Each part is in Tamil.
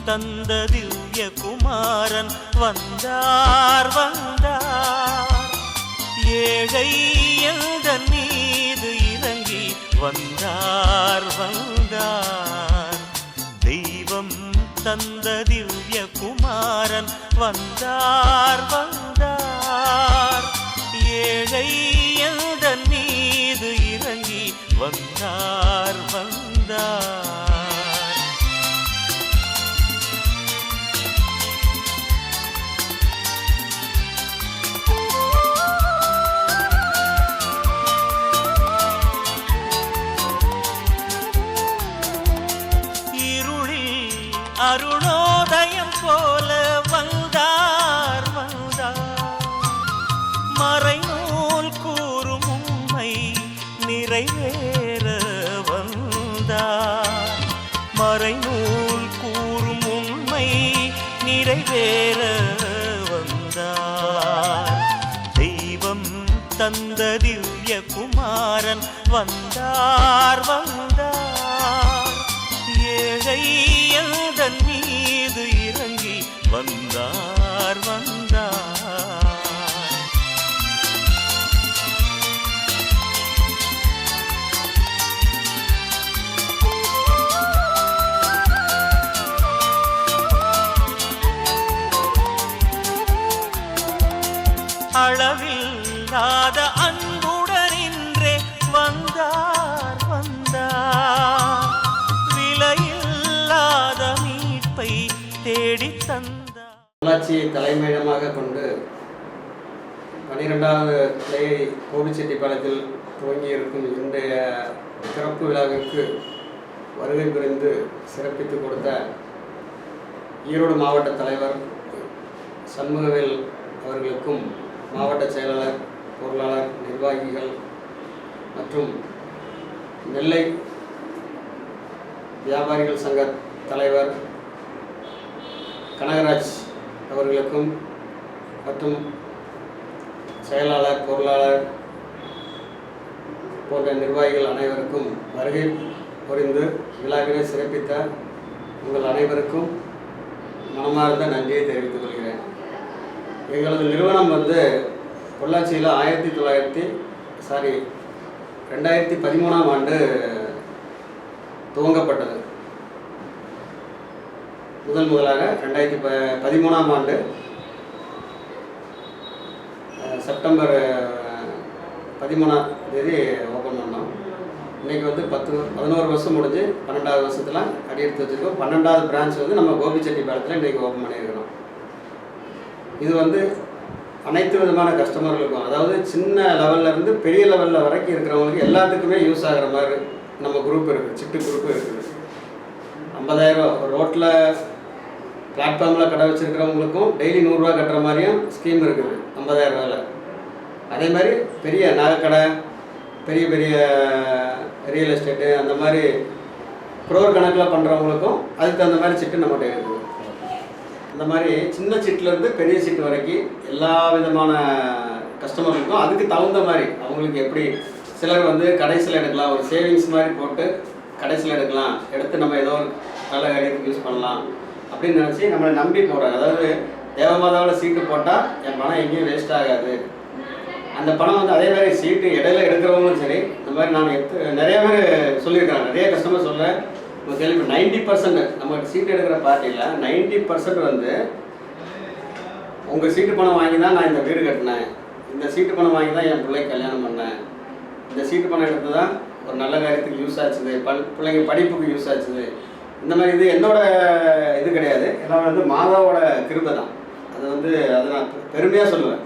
தந்த திவ்ய குமாரன் வந்தார் வந்தார். ஏழை எந்தன் மீது இறங்கி வந்தார் வந்தார். தெய்வம் தந்த திவ்ய குமாரன் வந்தார் வந்தார். ஏழை எந்தன் மீது இறங்கி வந்தார் வந்தார். அருணோதயம் போல வந்தார் வந்தார். மறைநூல் கூறும் உண்மை நிறைவேற வந்தார். மறைநூல் கூறும் உண்மை நிறைவேற வந்தார். தெய்வம் தந்த திவ்ய குமாரன் வந்தார் வந்தார். ஏழை எந்தன் மீது இறங்கி வந்தார் வந்தார். அளவில்லாத அன்புடன் இன்றே வந்தார் வந்தார். விலையில்லாத மீட்பை தேடி தந்தார். பொள்ளாச்சியை தலைமையிடமாக கொண்டு 12வது கிளையை கோபிச்செட்டிப்பாளையத்தில் துவங்கியிருக்கும் இன்றைய சிறப்பு விழாவிற்கு வருகை புரிந்து சிறப்பித்து கொடுத்த ஈரோடு மாவட்ட தலைவர் சண்முகவேல் அவர்களுக்கும் மாவட்ட செயலாளர், பொருளாளர், நிர்வாகிகள் மற்றும் நெல்லை வியாபாரிகள் சங்க தலைவர் கனகராஜ் அவர்களுக்கும் மற்றும் செயலாளர், பொருளாளர் போன்ற நிர்வாகிகள் அனைவருக்கும் வருகை புரிந்து விழாவினை சிறப்பித்த உங்கள் அனைவருக்கும் மனமார்ந்த நன்றியை தெரிவித்துக் கொள்கிறேன். எங்களது நிறுவனம் பொள்ளாச்சியில் 2013ஆம் ஆண்டு துவங்கப்பட்டது. முதலாக 2013ஆம் ஆண்டு செப்டம்பர் 13ஆம் தேதி ஓப்பன் பண்ணோம். இன்றைக்கி 11 வருஷம் முடிஞ்சு 12வது வருஷத்தில் அடியெடுத்து வச்சுருக்கோம். 12வது பிரான்ச் நம்ம கோபிச்செட்டிப்பாளையத்தில் இன்றைக்கி ஓப்பன் பண்ணியிருக்கிறோம். இது அனைத்து விதமான கஸ்டமர்களுக்கும், அதாவது சின்ன லெவல்லேருந்து பெரிய லெவலில் வரைக்கும் இருக்கிறவங்களுக்கு எல்லாத்துக்குமே யூஸ் ஆகிற மாதிரி நம்ம குரூப் இருக்குது, சிட்டு குரூப்பு இருக்குது. 50,000 ரோட்டில் பிளாட்ஃபார்மில் கடை வச்சுருக்கிறவங்களுக்கும் டெய்லி 100 ரூபா கட்டுற மாதிரியும் ஸ்கீம் இருக்குது 50,000 ரூபாயில். அதே மாதிரி பெரிய நகைக்கடை, பெரிய பெரிய ரியல் எஸ்டேட்டு, அந்த மாதிரி குரோர் கணக்கில் பண்ணுறவங்களுக்கும் அதுக்கு தகுந்த மாதிரி சிட்டு நம்மகிட்ட இருக்குது. இந்த மாதிரி சின்ன சீட்லேருந்து பெரிய சீட்டு வரைக்கும் எல்லா விதமான கஸ்டமர்களுக்கும் அதுக்கு தகுந்த மாதிரி அவங்களுக்கு எப்படி சிலர் கடைசியில் எடுக்கலாம், ஒரு சேவிங்ஸ் மாதிரி போட்டு கடைசியில் எடுத்து நம்ம ஏதோ ஒரு நல்ல காரியத்துக்கு யூஸ் பண்ணலாம் அப்படின்னு நினச்சி நம்மளை நம்பி போகிறாங்க. அதாவது தேவமாதாவில் சீட்டு போட்டால் என் பணம் எங்கேயும் வேஸ்ட் ஆகாது. அந்த பணம் அதே மாதிரி சீட்டு இடையில எடுக்கிறவங்களும் சரி, இந்த மாதிரி நான் நிறைய பேர் சொல்லியிருக்காங்க, நிறைய கஸ்டமர் சொல்ல நம்ம கேள்வி 90% நம்ம சீட்டு எடுக்கிற பார்ட்டியில் 90% உங்கள் சீட்டு பணம் வாங்கி தான் நான் இந்த வீடு கட்டினேன், இந்த சீட்டு பணம் வாங்கி தான் என் பிள்ளைக்கு கல்யாணம் பண்ணேன், இந்த சீட்டு பணம் எடுத்து தான் ஒரு நல்ல காரியத்துக்கு யூஸ் ஆச்சுது, பிள்ளைங்க படிப்புக்கு யூஸ் ஆச்சுது. இந்த மாதிரி இது என்னோட இது கிடையாது, எல்லாம் மாதாவோட கிருபை தான். அது அதை நான் பெருமையாக சொல்லுவேன்.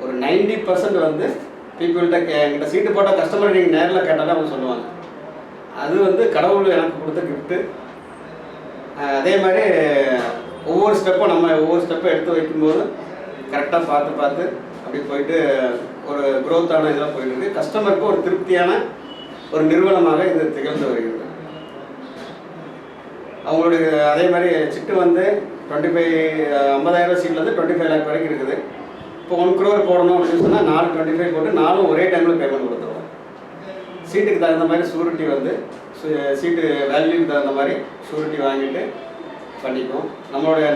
ஒரு 90% பீப்புள்கிட்ட என்கிட்ட சீட்டு போட்டால் கஸ்டமர் நீங்கள் நேரில் கேட்டாலும் அவங்க சொல்லுவாங்க. அது கடவுள் எனக்கு கொடுத்த கிஃப்ட்டு. அதே மாதிரி ஒவ்வொரு ஸ்டெப்பும் எடுத்து வைக்கும்போது கரெக்டாக பார்த்து அப்படி போயிட்டு ஒரு குரோத்தான இதெல்லாம் போயிட்டு இருக்கு. கஸ்டமருக்கு ஒரு திருப்தியான ஒரு நிறுவனமாக இது திகழ்ந்து வருகிறது. அவங்களுடைய அதே மாதிரி சிட்டு 50,000 சீட்லேருந்து 25 லேக் வரைக்கும் இருக்குது. இப்போ 1 crore போடணும் அப்படின்னு சொன்னால் 4 25 போட்டு 4 ஒரே டைமில் பேமெண்ட் கொடுத்துருவோம். சீட்டுக்கு தகுந்த மாதிரி சூரிட்டி சீட்டு வேல்யூக்கு தகுந்த மாதிரி சூரிட்டி வாங்கிட்டு பண்ணிக்குவோம்.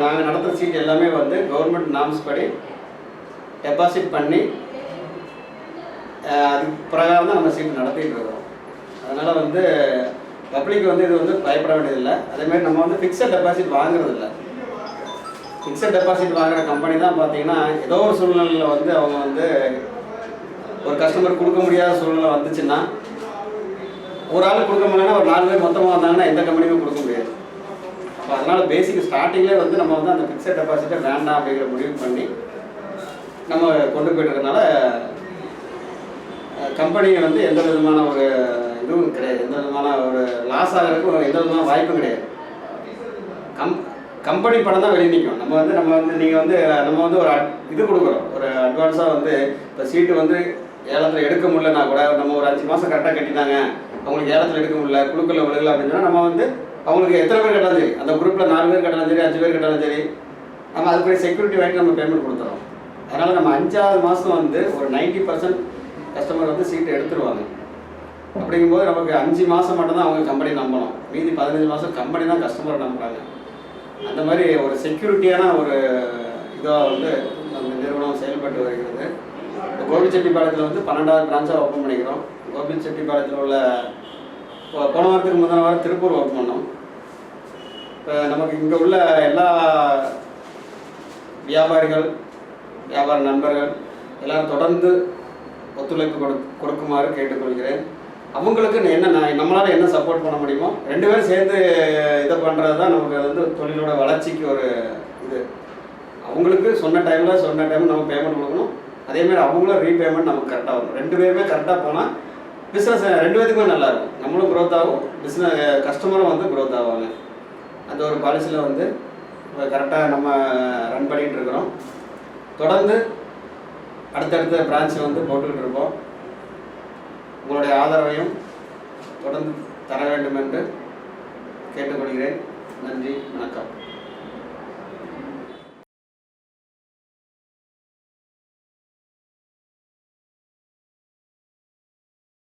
நாங்கள் நடத்துகிற சீட் எல்லாமே வந்து கவர்மெண்ட் நார்ம்ஸ் படி டெபாசிட் பண்ணி அது பிரகாரம் தான் நம்ம சீட் நடத்திட்டு இருக்கிறோம். அதனால் வந்து பப்ளிக் வந்து இது வந்து பயப்பட வேண்டியதில்லை. அதேமாதிரி நம்ம வந்து ஃபிக்ஸட் டெபாசிட் வாங்குறதில்ல. ஃபிக்ஸட் டெபாசிட் வாங்குகிற கம்பெனி தான் பார்த்தீங்கன்னா ஏதோ ஒரு சூழ்நிலையில் வந்து அவங்க வந்து ஒரு கஸ்டமர் கொடுக்க முடியாத சூழ்நிலை வந்துச்சுன்னா, ஒரு ஆள் கொடுக்க முடியலன்னா ஒரு 4 பேர் மொத்தமாக வந்தாங்கன்னா எந்த கம்பெனியும் கொடுக்க முடியாது. அப்போ அதனால் பேசிக் ஸ்டார்டிங்லேயே வந்து நம்ம வந்து அந்த ஃபிக்ஸட் டெபாசிட்டை வேண்டாம் அப்படிங்கிற முடிவு பண்ணி நம்ம கொண்டு போய்ட்டு இருக்கனால கம்பெனியை வந்து எந்த விதமான ஒரு இதுவும் கிடையாது, எந்த விதமான ஒரு லாஸ் ஆகிறதுக்கு எந்த விதமான வாய்ப்பும் கிடையாது. கம்பெனி படம் தான் வெளியே நிற்கும். நம்ம வந்து நீங்கள் வந்து நம்ம வந்து ஒரு இது கொடுக்குறோம், ஒரு அட்வான்ஸாக வந்து இப்போ சீட்டு வந்து ஏலத்தில் எடுக்க முடியலன்னா கூட நம்ம ஒரு 5 மாதம் கரெக்டாக கட்டிட்டாங்க, அவங்களுக்கு ஏலத்தில் எடுக்க முடியல, குழுக்களில் விழுகல அப்படின்னா நம்ம வந்து அவங்களுக்கு எத்தனை பேர் கட்டாலும் சரி, அந்த குரூப்பில் 4 பேர் கட்டாலும் சரி, 5 பேர் கட்டாலும் சரி, நம்ம அதுக்கு செக்யூரிட்டி வாங்கி நம்ம பேமெண்ட் கொடுத்துறோம். அதனால் நம்ம 5ஆவது மாதம் வந்து ஒரு 90% கஸ்டமர் வந்து சீட்டு எடுத்துருவாங்க. அப்படிங்கும்போது நமக்கு 5 மாதம் மட்டும்தான் அவங்க கம்பெனி நம்பணும், மீதி 15 மாதம் கம்பெனி தான் கஸ்டமரை நம்புகிறாங்க. அந்த மாதிரி ஒரு செக்யூரிட்டியான ஒரு இதாக வந்து நம்ம நிறுவனம் செயல்பட்டு வருகிறது. இப்போ கோபிச்செட்டிப்பாளையத்தில் வந்து 12வது பிரான்ச்சாக ஓப்பன் பண்ணிக்கிறோம். கோபிச்செட்டிப்பாளையத்தில் உள்ள போன வாரத்துக்கு முந்தின வாரம் திருப்பூர் ஓப்பன் பண்ணோம். இப்போ நமக்கு இங்கே உள்ள எல்லா வியாபாரிகள், வியாபார நண்பர்கள் எல்லோரும் தொடர்ந்து ஒத்துழைப்பு கொடுக்குமாறு கேட்டுக்கொள்கிறேன். அவங்களுக்கு நம்மளால் என்ன சப்போர்ட் பண்ண முடியுமோ 2 பேரும் சேர்ந்து இதை பண்ணுறது தான் நமக்கு வந்து தொழிலோட வளர்ச்சிக்கு ஒரு இது. அவங்களுக்கு சொன்ன டைம் நம்ம பேமெண்ட் கொடுக்கணும், அதேமாதிரி அவங்களும் ரீபேமெண்ட் நமக்கு கரெக்டாக வரும். 2 பேருமே கரெக்டாக போனால் பிஸ்னஸ் 2 பேருக்குமே நல்லாயிருக்கும். நம்மளும் க்ரோத் ஆகும், கஸ்டமரும் வந்து க்ரோத் ஆவாங்க. அந்த ஒரு பாலிசியில் வந்து கரெக்டாக நம்ம ரன் பண்ணிகிட்டு இருக்கிறோம். தொடர்ந்து அடுத்தடுத்த பிரான்ச் வந்து போட்டுக்கிட்டு இருப்போம். உங்களுடைய ஆதரவையும் தொடர்ந்து தர வேண்டும் என்று கேட்டுக்கொள்கிறேன். நன்றி, வணக்கம்.